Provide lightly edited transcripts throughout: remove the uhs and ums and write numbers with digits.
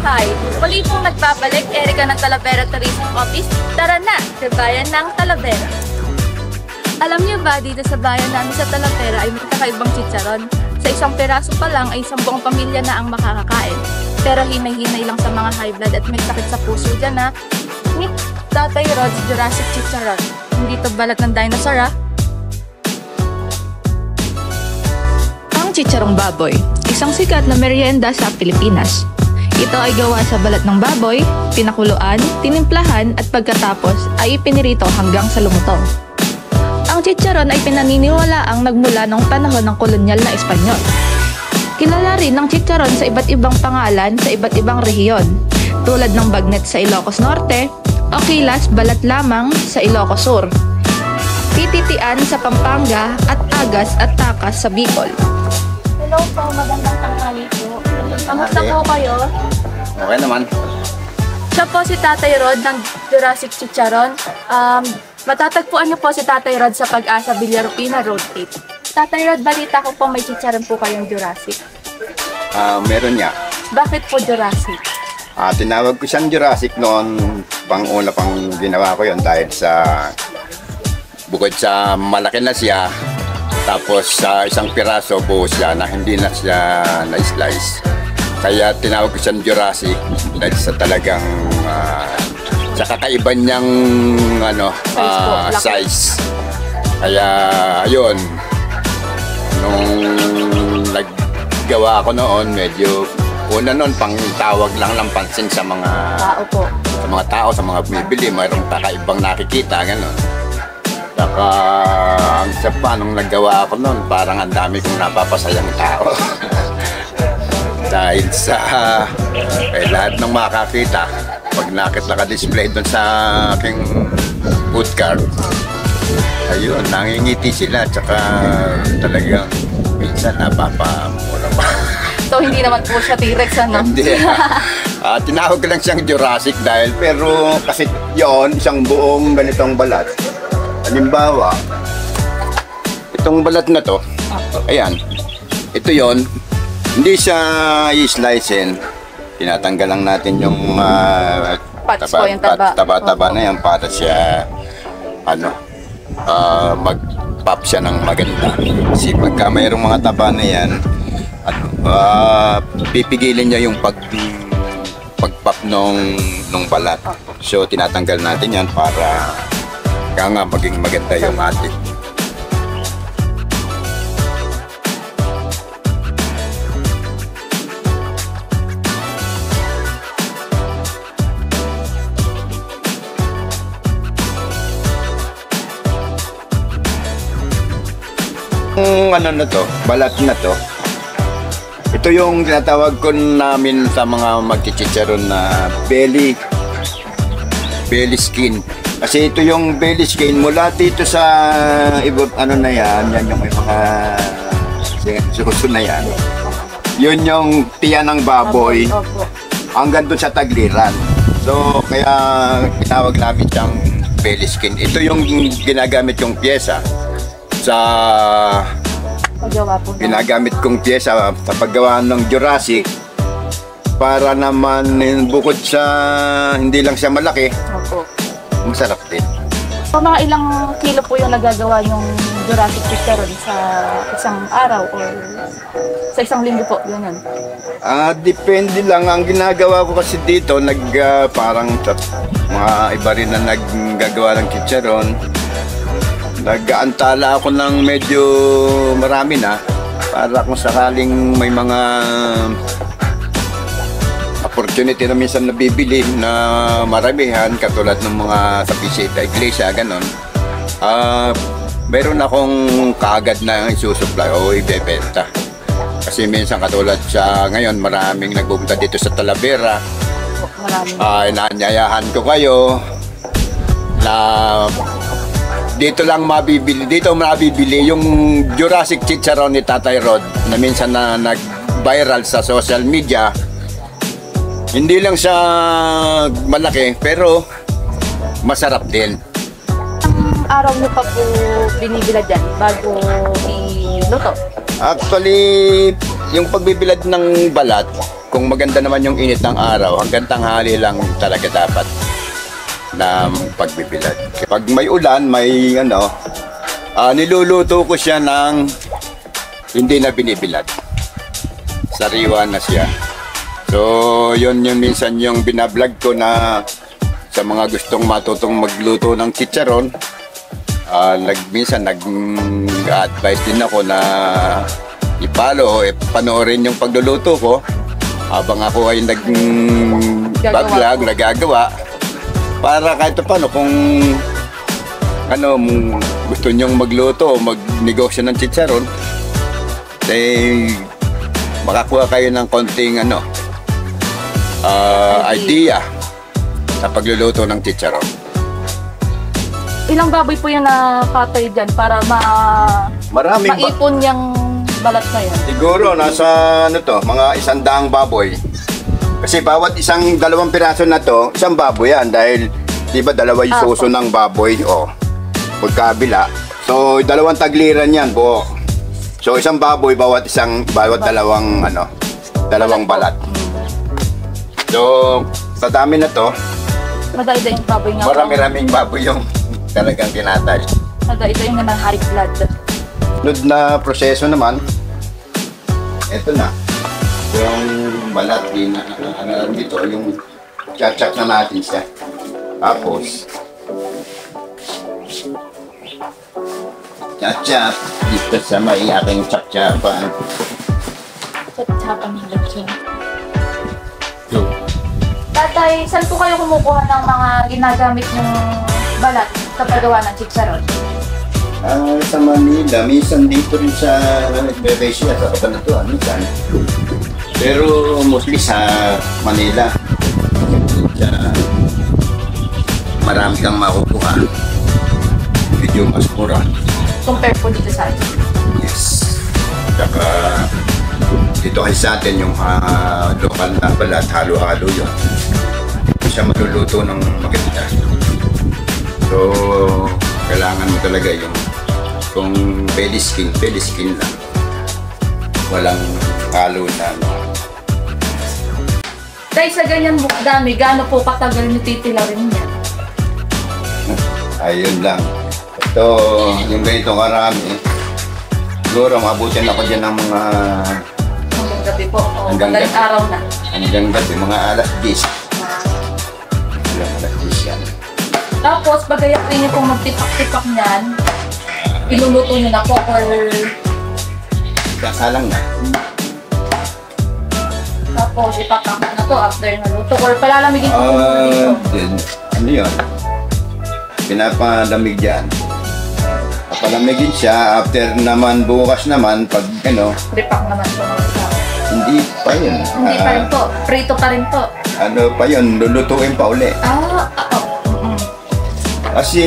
Hi! Muli pong nagbabalik, Erica ng Talavera Tourism Office. Tara na, sa bayan ng Talavera. Alam niyo ba, dito sa bayan namin sa Talavera ay may kakaibang chicharon. Sa isang peraso pa lang ay isang buong pamilya na ang makakakain. Pero hinay-hinay lang sa mga high blood at may sakit sa puso dyan na meet Tatay Rod's Jurassic Chicharon. Hindi to balat ng dinosaur ha. Ang chicharong baboy, isang sikat na merienda sa Pilipinas. Ito ay gawa sa balat ng baboy, pinakuluan, tinimplahan at pagkatapos ay ipinirito hanggang sa lumutong. Ang chicharon ay pinaniniwalaang nagmula noong panahon ng kolonyal na Espanyol. Kilala rin ang chicharon sa iba't ibang pangalan sa iba't ibang rehiyon, tulad ng bagnet sa Ilocos Norte o kilas balat lamang sa Ilocos Sur, tititian sa Pampanga at agas at takas sa Bicol. Hello po, magandang tanghali po. Kamusta po kayo? Okay naman. Siya po si Tatay Rod ng Jurassic Chicharon. Matatagpuan niyo po si Tatay Rod sa Pag-asa Villarupina Road 8. Tatay Rod, balita ko po may chicharon po kayong Jurassic. Meron niya. Bakit po Jurassic? Tinawag ko siyang Jurassic noon, pang-una pang ginawa ko yon dahil sa bukod sa malaki na siya, tapos sa isang piraso buo siya na hindi na siya na-slice. Kaya tinawag ko siyang Jurassic dahil sa talagang sa kakaiba niyang size. Kaya ayun, nung naggawa ako noon, medyo una noon pang tawag lang ng pansin sa mga tao, sa mga bumibili, mayroong kakaibang nakikita, gano'n. Saka ang isa pa, nung naggawa ako noon, parang ang dami kong napapasayang tao. Dahil sa lahat ng makakita, pag naka-display doon sa aking food cart, ayun, nangingiti sila, tsaka talagang minsan napapamura pa. So hindi naman po siya T-Rex, ano? Hindi. Tinawag ko lang siyang Jurassic dahil, pero kasi yon isang buong ganitong balat. Halimbawa, itong balat na to, ayan, ito yon, hindi siya i-slicein. Tinatanggal lang natin yung taba na yan para siya mag-pop siya ng maganda. Kasi pagka mayroong mga taba na yan, pipigilin niya yung pag-pop nung balat. So tinatanggal natin yan para nga maging maganda yung ating. Na to, balat na to, ito yung tinatawag ko namin sa mga magchichicharon na belly skin. Kasi ito yung belly skin mula dito sa na yan yung may mga susunod na yan. Yun yung tiyan ng baboy hanggang doon sa tagliran. So kaya tinawag namin siyang belly skin. Ito yung ginagamit kong pyesa sa ginagamit kong pyesa sa paggawa ng Jurassic, para naman bukod sa hindi lang siya malaki, masarap din. So, mga ilang kilo po yung nagagawa yung Jurassic Chicharon sa isang araw or sa isang linggo po, ganyan? Depende lang. Ang ginagawa ko kasi dito, parang mga iba rin na naggagawa ng chicharon. Nag-aantala ako ng medyo marami na para kung sakaling may mga opportunity na minsan nabibili na maramihan, katulad ng mga sa bisita, iglesia, ganon. Meron akong kaagad na isusupply o ibebenta. Kasi minsan katulad sa ngayon, maraming nagpupunta dito sa Talavera. Inaanyayahan ko kayo na dito lang mabibili yung Jurassic Chicharon ni Tatay Rod na minsan na nag-viral sa social media. Hindi lang siya malaki pero masarap din. Ang araw niyo pa po binibila dyan bago iluto? Actually, yung pagbibilad ng balat, kung maganda naman yung init ng araw, hanggang tanghali lang talaga dapat na pagbibilad. Pag may ulan, may niluluto ko siya ng hindi na binibilad. Sariwa na siya. So, yun yung minsan yung binablog ko na sa mga gustong matutong magluto ng chicharon. Minsan nag-advise din ako na ipalo, panoorin yung pagluluto ko habang ako ay nagagawa para kahit paano kung gusto nyong magluto o magnegosyo ng chicharon, makakuha kayo ng konting idea sa pagluluto ng chicharon. Ilang baboy po yung nakatay dyan para maipon yung balat na yan? Siguro nasa mga 100 baboy. Kasi bawat dalawang piraso na to, isang baboy yan dahil di ba dalawa yung suso ng baboy magkabila. So dalawang tagliran yan buo. So isang baboy bawat dalawang balat. So sa dami na to, madaida yung baboy nga. Marami-raming baboy yung talagang tinatay. Madaida yung naman high blood. Sunod na proseso naman, eto na. Yung balat din dito, yung chachak na natin siya. Tapos chachap dito sa may aking chapchapan. Chapchapan ng lechon. Tatay, saan po kayo kumukuha ng mga ginagamit yung balat sa paggawa ng chicharon? Sa Manila, minsan dito rin sa Bebesya, sa Kabanatuan, minsan. Pero mostly sa Manila. Marami kang makukuha. Medyo mas mura. Compare po dito sa atin? Yes. Saka dito kasi sa atin yung lokal na balat, halo-halo yun. Hindi siya maluluto ng maganda. So, kailangan mo talaga yung kung belly skin lang. Walang halo na Dahil sa ganyan dami, gaano po katagal nititilawin niya? Ayun lang. Ito, yung ganito karami, siguro mabutin ako dyan ng mga Hanggang gabi po, o hanggang hanggang gabi. araw na. Hanggang gabi, mga alas 10. Alas 10 yan. Tapos, pagayakin niyo pong magtipak-tipak niyan, iluluto niyo na po or Kasalang na. tapos ipapak na to after naluto or palalamigin po muna dito. Then, ano yun? Pinapalamig dyan. Papalamigin siya, after naman, bukas naman, pag Ripak naman po ng isa. hindi pa yun. Hindi pa rin po, prito pa rin po. Ano pa yun, lulutuin pa uli. Kasi,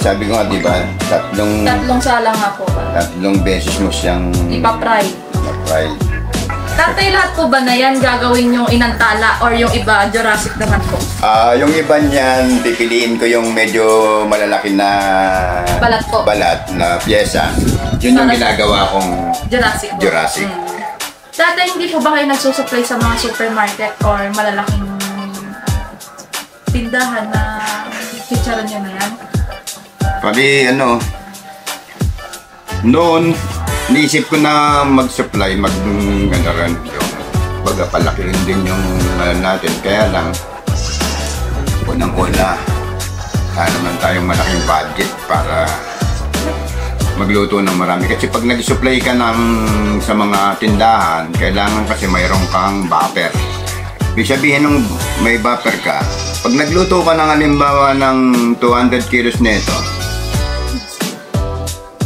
sabi ko nga, di ba, Tatlong sala nga po ba? tatlong beses mo siyang Ipa-fry. fry. Tatay, lahat po ba na yan gagawin yung inantala or yung iba, Jurassic naman po? Yung iba niyan, pipiliin ko yung medyo malalaki na balat na pyesa. Yun yung ginagawa kong Jurassic. Tatay, hindi po ba kayo nagsusupply sa mga supermarket or malalaking tindahan na chicharon nyo na yan? Pali, noon, naisip ko na mag-supply, rin yung palaki rin din yung natin. Kaya lang, unang-una, naman tayong malaking budget para magluto ng marami. Kasi pag nag-supply ka sa mga tindahan, kailangan kasi mayroon kang buffer. Ibig sabihin nung may buffer ka, pag nagluto ka ng halimbawa ng 200 kilos nito,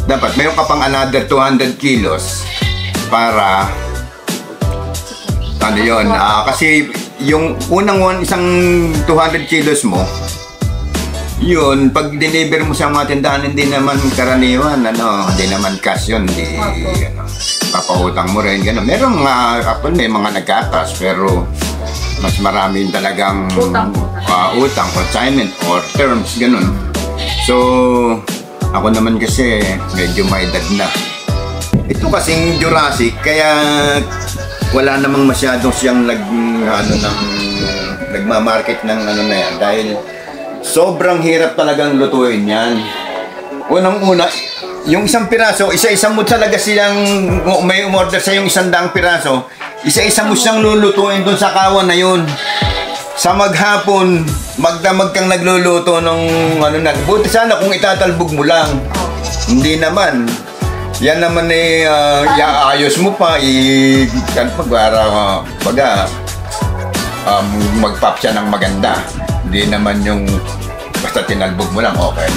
dapat mayroon ka pang another 200 kilos para kasi yung isang 200 kilos mo, yun, pag deliver mo sa mga tindahan, hindi naman karaniwan, hindi naman cash yun, hindi, papautang mo rin, gano'n. Meron may mga nagkatas, pero mas maraming talagang utang, consignment, or terms, gano'n. So, ako naman kasi, medyo may edad na. Ito kasing Jurassic, kaya wala namang masyadong siyang nagmamarket ng ano na yan dahil sobrang hirap talagang lutuin yan. Unang-una, yung isang piraso, isa-isa mo talaga siyang, may umorder sa yung 100 piraso, isa-isa mo siyang lulutuin dun sa kawan na yun. Sa maghapon, magdamag kang nagluluto ng ano na. Buti sana kung itatalbog mo lang. Hindi naman. Yan naman iaayos mo pa, magpap siya ng maganda. Hindi naman yung basta tinalbog mo lang, okay.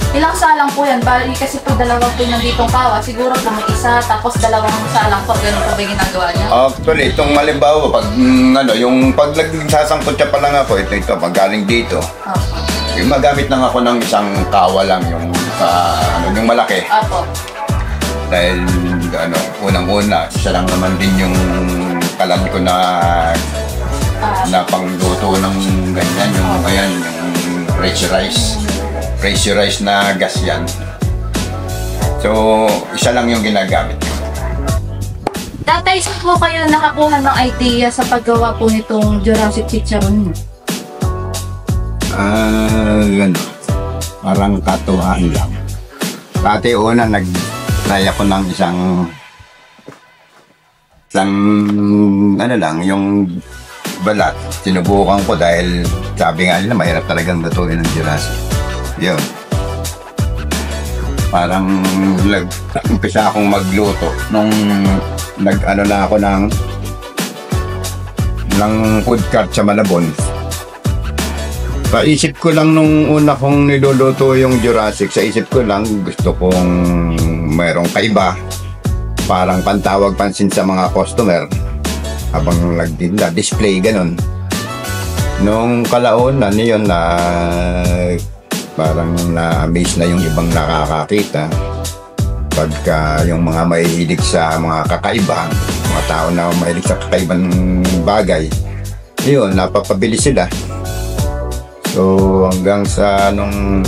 Ilang salang po yan? Bali kasi po dalawang po nanditong kawa. Siguro po may isa, tapos dalawang salang po. Ganun po ba yung ginagawa niya? Actually, itong malimbawa, pag nagsasangkot siya pa lang ako, ito, pag galing dito, magamit lang ako ng isang kawa lang, yung malaki. Opo. Dahil, unang-una, siya lang naman din yung kalan ko na pangluto ng ganyan, yung pressurized na gas yan. So, isa lang yung ginagamit. Tatay, saan po kayo nakakuha ng idea sa paggawa po nitong Jurassic Chicharon? Parang katuwaan lang. Dati una, nag-try ako ng isang yung balat. Sinubukan ko dahil sabi nga nila, mahirap talagang lutuin ng Jurassic. Yun. Parang umpisa akong magluto nung na ako ng food cart sa Malabon. Paisip ko lang nung una kong niluluto yung Jurassic, sa isip ko lang gusto kong mayroong kaiba. Parang pantawag pansin sa mga customer habang nagtinda, display ganun. Nung kalaunan yun parang na-amaze na yung ibang nakakakita pagka yung mga mahihilig sa mga kakaiba, mga tao na mahilig sa kakaibang bagay, yun, napapabili sila. So hanggang sa nung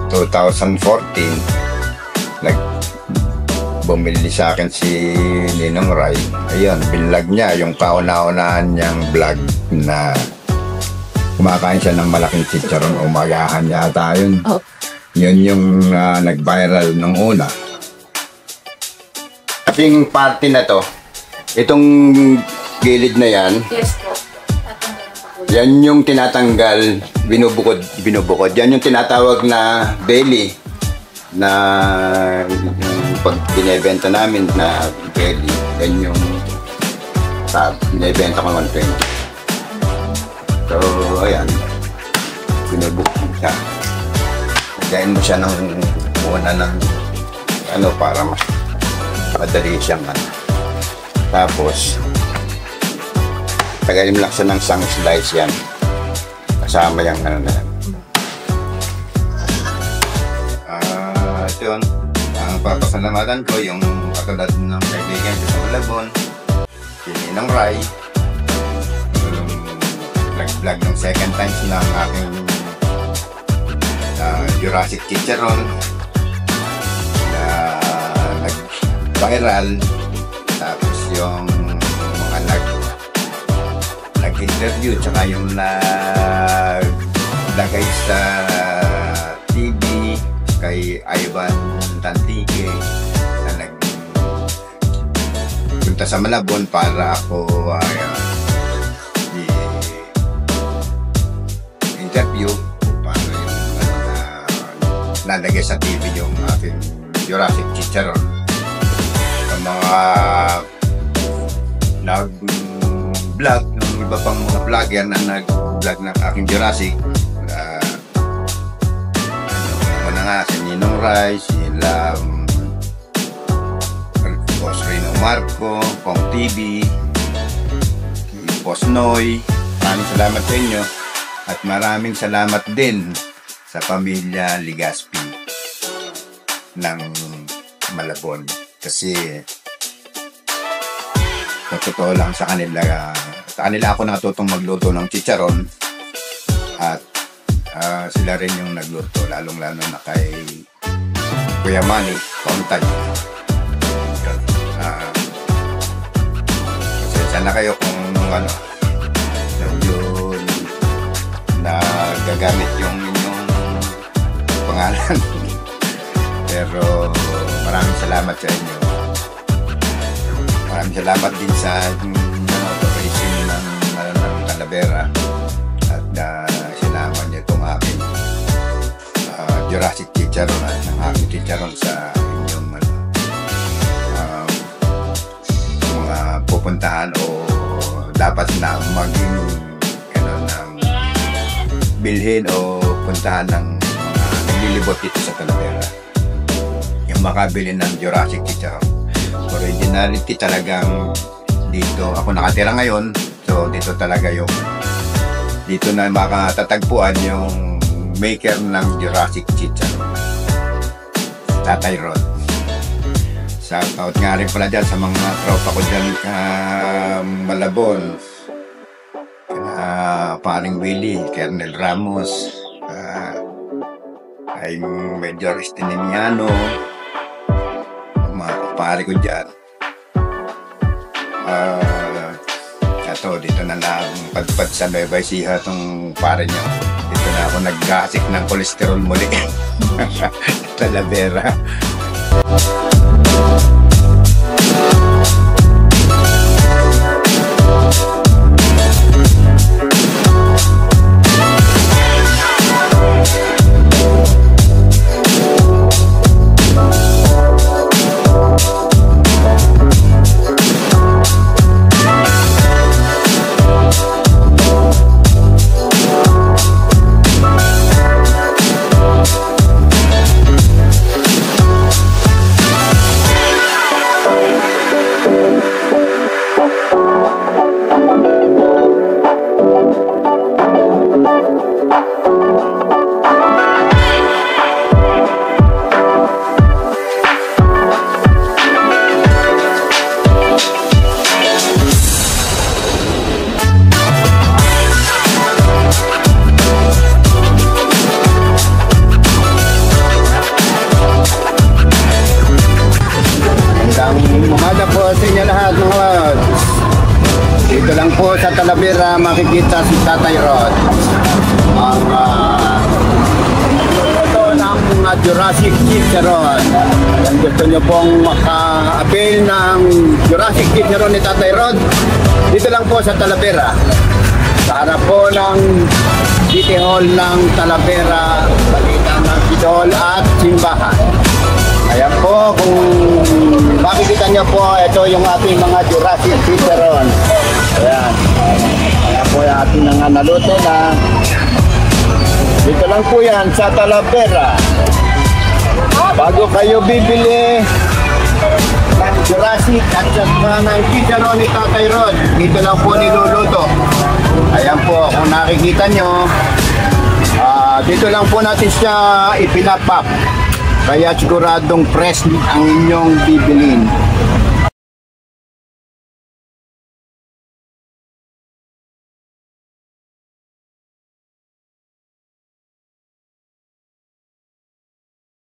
2014 bumili sa akin si Ninong Ray. Ayun, binlog niya yung kauna-unahan niyang vlog na kumakain siya ng malaking chicharon, umagahan yata yun. Oh. Yun yung nag-viral ng una. Kasing party na to, itong gilid na yan, yes po. Yan yung tinatanggal, binubukod. Yan yung tinatawag na belly, na pag binebenta namin na belly, yan yung binebenta ko 120. So, ayan, binubukod siya. Lagayin mo siya ng una ng para mas madali siyang Tapos, tagayin mo lang siya ng isang slice yan. Kasama yung na yan. Yun. Ang papasalamatan ko yung katulad ng kaibigan sa Malabon, si Ninong Ray, nag-vlog ng second times ng aking Jurassic Chicharon na nag-viral. Tapos yung mga nag-interview tsaka yung naglagay sa TV kay Ivan Tantique na nagpunta sa Malabon para ako interview para yung lalagay sa TV yung aking Jurassic Chicharon. Sa mga nag-vlog ng iba pang mga vlogger na nag-vlog ng aking Jurassic, si Ninong Ray, sila Boss Rino Marco, Kong TV, Boss Noy. Maraming salamat sa inyo at maraming salamat din sa pamilya Ligaspi ng Malabon kasi sa totoo lang sa kanila ako natutong magluto ng chicharon at sila rin yung nagluto, lalong-lalo na kay Kuya Manny Kontag. na kayo kung ano, medyo nagagamit yung inyong pangalan. Pero maraming salamat sa inyo. Maraming salamat din sa operation ng Talavera at sinama niyo itong aking Jurassic Chicharon at ang aking chicharon sa inyong mga pupuntahan o dapat na maging ng bilhin o puntahan ng mga naglilibot dito sa Talavera. Yung makabili ng Jurassic Chicharon. Originality talagang dito ako nakatira ngayon, so dito talaga yung dito na makatatagpuan yung maker ng Jurassic Chicharon, Tatay Rod. Shoutout nga rin pala dyan sa mga tropa ko dyan Malabon, paring Willie, Colonel Ramos, ay Major Estinemiano, mga kapare ko dyan. Ito, dito na lang pagpad sa Nueva Ecija itong pare nyo. Dito na ako naggasik ng kolesterol muli. Talavera. Umaga po sa inyo lahat mga lods. Dito lang po sa Talavera makikita si Tatay Rod. Ang ito ng mga Jurassic Chicharon. Kung gusto nyo pong maka-avail ng Jurassic Chicharon ni Tatay Rod, dito lang po sa Talavera. Sa harap po ng City Hall ng Talavera, pagitan ng City Hall at simbahan. Ayan po, kung makikita nyo po, ito yung ating mga Jurassic Chicharon. Ayan. Ayan po yung ating mga naluto na. Dito lang po yan sa Talavera. Bago kayo bibili ng Jurassic at saka ng Chicharon ni Tatay Rod, dito lang po niluluto. Ayan po, kung nakikita nyo, dito lang po natin siya ipinapap. Kaya siguradong fresh ang inyong bibilin.